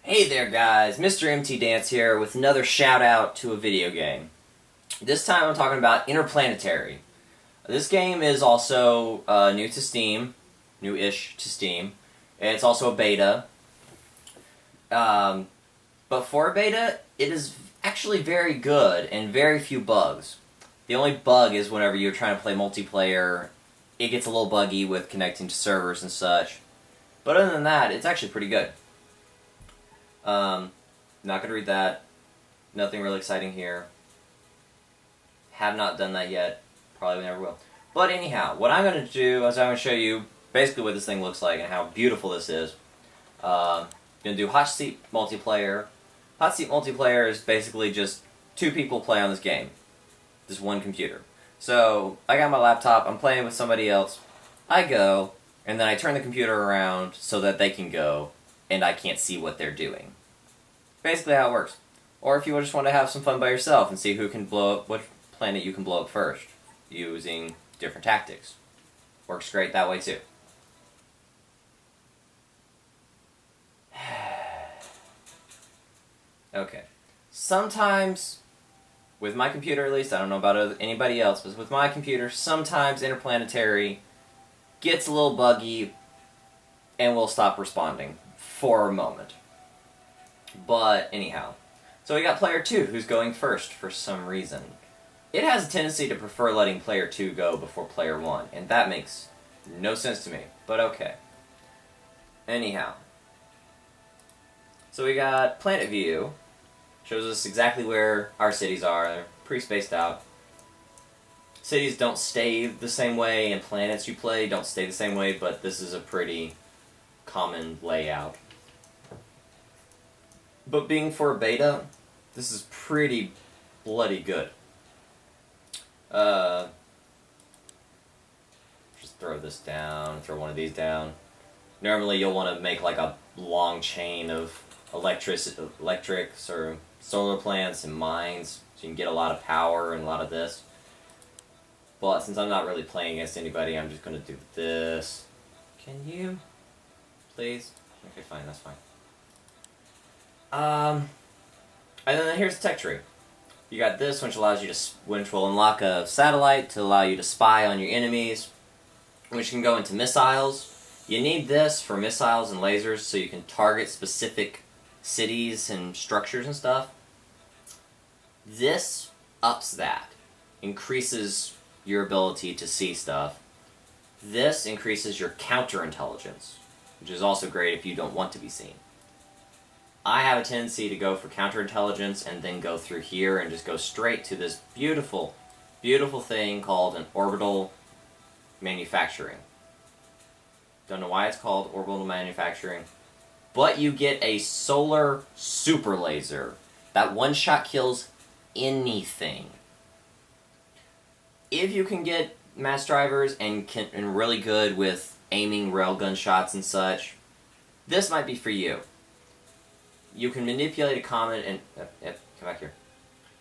Hey there guys, Mr. MT Dance here with another shout out to a video game. This time I'm talking about Interplanetary. This game is also new to Steam, new-ish to Steam. It's also a beta. But for a beta, it is actually very good and very few bugs. The only bug is whenever you're trying to play multiplayer, it gets a little buggy with connecting to servers and such. But other than that, it's actually pretty good. Not gonna read that. Nothing really exciting here. Have not done that yet. Probably never will. But anyhow, what I'm gonna do is I'm gonna show you basically what this thing looks like and how beautiful this is. Gonna do hot seat multiplayer. Hot seat multiplayer is basically just two people play on this game. Just one computer. So I got my laptop. I'm playing with somebody else. I go, and then I turn the computer around so that they can go, and I can't see what they're doing. Basically how it works. Or if you just want to have some fun by yourself and see who can blow up, what planet you can blow up first, using different tactics. Works great that way too. Okay. Sometimes, with my computer at least, I don't know about anybody else, but with my computer, sometimes Interplanetary gets a little buggy and will stop responding for a moment. But anyhow, so we got player 2 who's going first for some reason. It has a tendency to prefer letting player 2 go before player 1, and that makes no sense to me, but okay. Anyhow, so we got planet view, shows us exactly where our cities are. They're pretty spaced out. Cities don't stay the same way, and planets you play don't stay the same way, but this is a pretty common layout. But being for a beta, this is pretty bloody good. Just throw this down, throw one of these down. Normally you'll want to make like a long chain of electrics or solar plants and mines, so you can get a lot of power and a lot of this. But since I'm not really playing against anybody, I'm just going to do this. Can you? Please? Okay, fine, that's fine. And then here's the tech tree. You got this, which allows you to, which will unlock a satellite to allow you to spy on your enemies, which can go into missiles. You need this for missiles and lasers so you can target specific cities and structures and stuff. This ups that, increases your ability to see stuff. This increases your counterintelligence, which is also great if you don't want to be seen. I have a tendency to go for counterintelligence and then go through here and just go straight to this beautiful, beautiful thing called an orbital manufacturing. Don't know why it's called orbital manufacturing, but you get a solar super laser that one-shot kills anything. If you can get mass drivers and really good with aiming railgun shots and such, this might be for you. You can manipulate a comet and... come back here.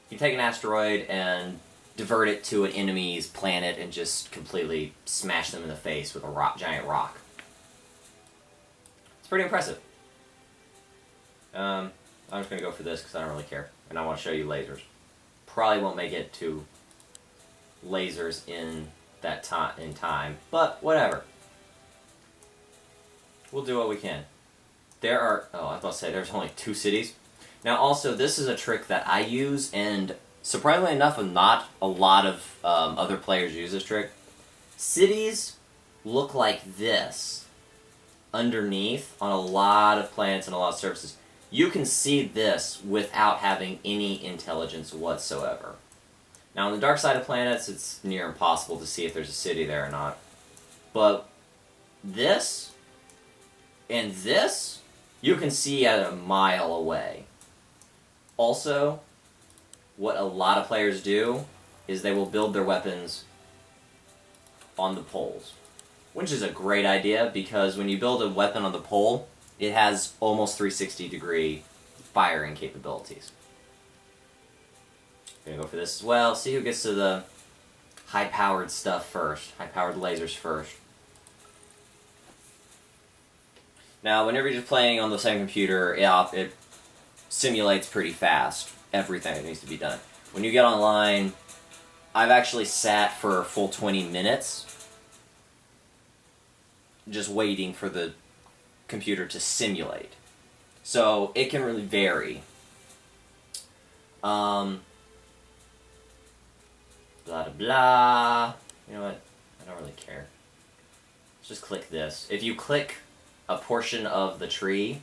You can take an asteroid and divert it to an enemy's planet and just completely smash them in the face with a giant rock. It's pretty impressive. I'm just going to go for this because I don't really care. And I want to show you lasers. Probably won't make it to lasers in that time, but whatever. We'll do what we can. There are, I was about to say, there's only 2 cities. Now also, this is a trick that I use, and surprisingly enough, not a lot of other players use this trick. Cities look like this underneath on a lot of planets and a lot of surfaces. You can see this without having any intelligence whatsoever. Now, on the dark side of planets, it's near impossible to see if there's a city there or not. But this and this, you can see at a mile away. Also, what a lot of players do is they will build their weapons on the poles, which is a great idea because when you build a weapon on the pole, it has almost 360-degree firing capabilities. Gonna go for this as well. See who gets to the high-powered stuff first, high-powered lasers first. Now, whenever you're just playing on the same computer, it simulates pretty fast everything that needs to be done. When you get online, I've actually sat for a full 20 minutes just waiting for the computer to simulate. So it can really vary. Blah, blah, blah. You know what? I don't really care. Let's just click this. If you click a portion of the tree,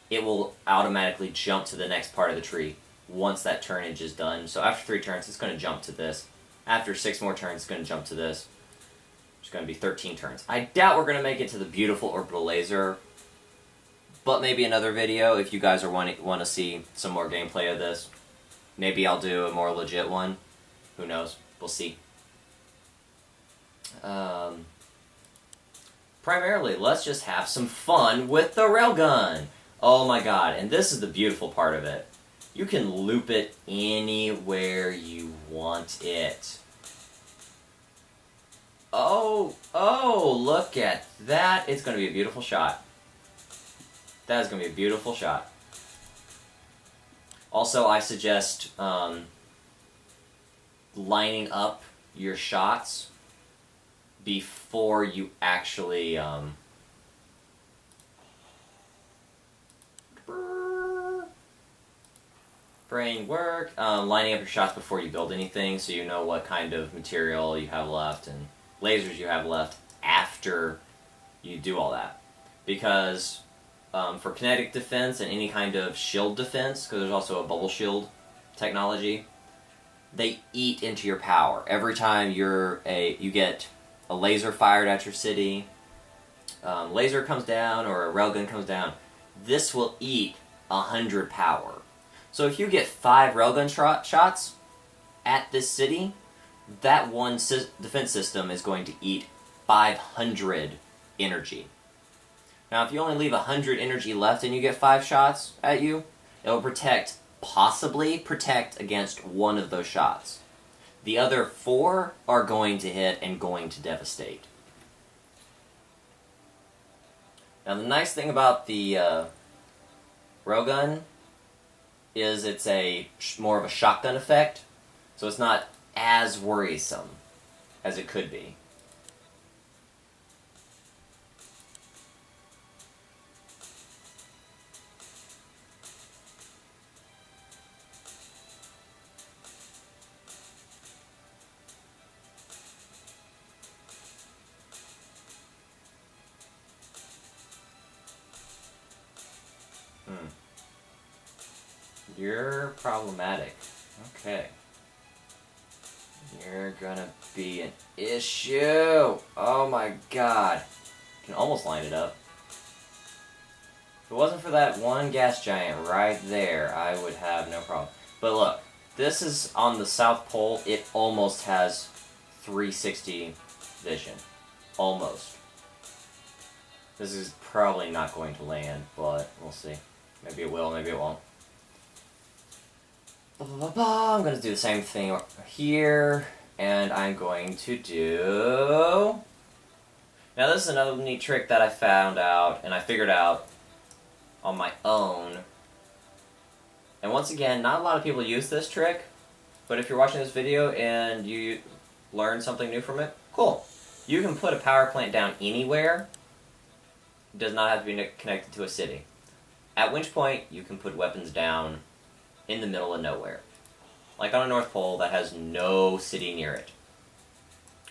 it will automatically jump to the next part of the tree once that turnage is done. So after 3 turns, it's going to jump to this. After 6 more turns, it's going to jump to this. It's going to be 13 turns. I doubt we're going to make it to the beautiful orbital laser, but maybe another video if you guys want to see some more gameplay of this. Maybe I'll do a more legit one. Who knows? We'll see. Primarily, let's just have some fun with the railgun. Oh my god, and this is the beautiful part of it. You can loop it anywhere you want it. Oh, look at that. It's going to be a beautiful shot. That is going to be a beautiful shot. Also, I suggest lining up your shots before you actually brain work, lining up your shots before you build anything so you know what kind of material you have left and lasers you have left after you do all that. Because for kinetic defense and any kind of shield defense, because there's also a bubble shield technology, they eat into your power. Every time you get a laser fired at your city, laser comes down or a railgun comes down, this will eat 100 power. So if you get 5 railgun shots at this city, that one defense system is going to eat 500 energy. Now if you only leave 100 energy left and you get 5 shots at you, it will possibly protect against one of those shots. The other 4 are going to hit and going to devastate. Now the nice thing about the railgun is it's more of a shotgun effect, so it's not as worrisome as it could be. You're problematic. Okay. You're gonna be an issue. Oh my god. Can almost line it up. If it wasn't for that one gas giant right there, I would have no problem. But look, this is on the South Pole. It almost has 360 vision. Almost. This is probably not going to land, but we'll see. Maybe it will, maybe it won't. I'm going to do the same thing here, and I'm going to do... Now this is another neat trick that I found out, and I figured out on my own. And once again, not a lot of people use this trick, but if you're watching this video and you learn something new from it, cool. You can put a power plant down anywhere. It does not have to be connected to a city. At which point, you can put weapons down in the middle of nowhere. Like on a North Pole that has no city near it.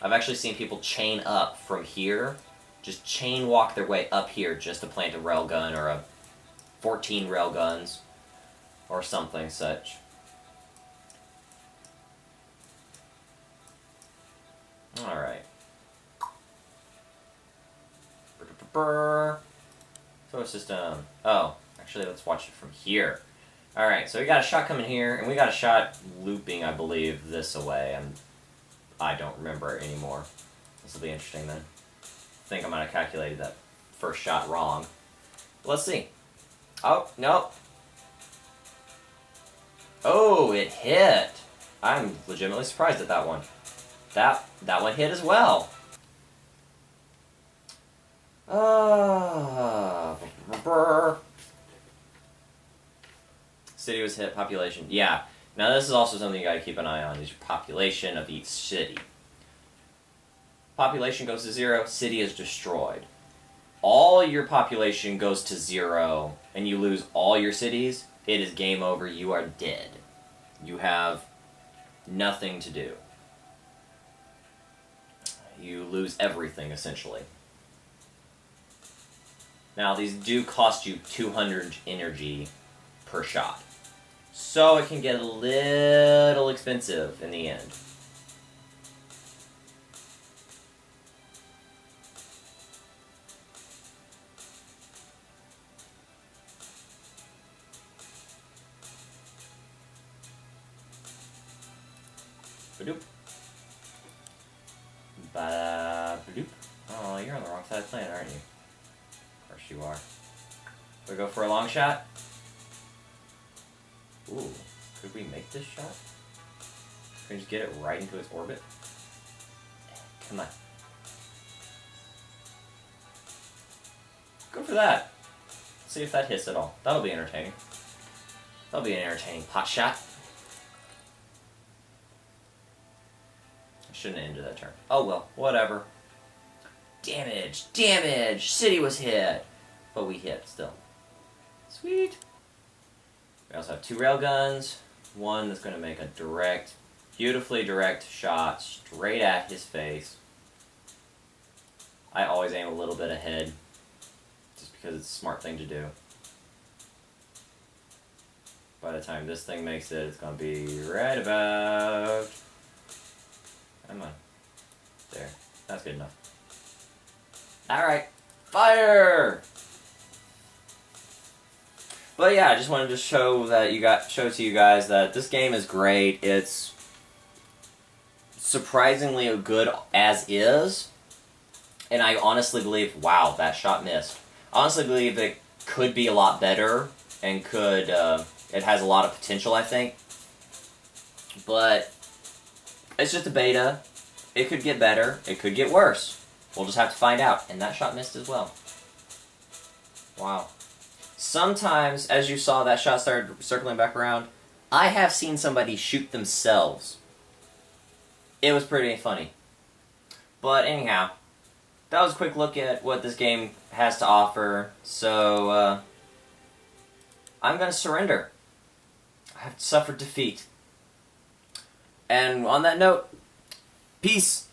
I've actually seen people chain up from here, just chain walk their way up here just to plant a railgun or a 14 railguns or something such. Alright. Solar system. Oh, actually let's watch it from here. Alright, so we got a shot coming here, and we got a shot looping, I believe, this away. I don't remember anymore. This will be interesting then. I think I might have calculated that first shot wrong. Let's see. Oh, nope. Oh, it hit. I'm legitimately surprised at that one. That one hit as well. Brr. City was hit. Population. Yeah. Now this is also something you gotta keep an eye on, is your population of each city. Population goes to 0, city is destroyed. All your population goes to 0, and you lose all your cities, it is game over, you are dead. You have nothing to do. You lose everything, essentially. Now, these do cost you 200 energy per shot. So it can get a little expensive in the end. Ba-doop. Ba-doop. Oh, you're on the wrong side of the planet, aren't you? Of course you are. We go for a long shot? Ooh, could we make this shot? Can we just get it right into its orbit? Come on. Go for that. See if that hits at all. That'll be entertaining. That'll be an entertaining pot shot. I shouldn't have ended that turn. Oh well, whatever. Damage! Damage! City was hit! But we hit still. Sweet! We also have 2 railguns. One that's going to make a direct, beautifully direct shot straight at his face. I always aim a little bit ahead, just because it's a smart thing to do. By the time this thing makes it, it's going to be right about... Come on. There. That's good enough. Alright. Fire! But yeah, I just wanted to show to you guys that this game is great. It's surprisingly good as is. And I honestly believe, wow, that shot missed. I honestly believe it could be a lot better and could, it has a lot of potential, I think. But it's just a beta. It could get better. It could get worse. We'll just have to find out. And that shot missed as well. Wow. Sometimes, as you saw, that shot started circling back around. I have seen somebody shoot themselves. It was pretty funny. But anyhow, that was a quick look at what this game has to offer. So, I'm going to surrender. I have suffered defeat. And on that note, peace.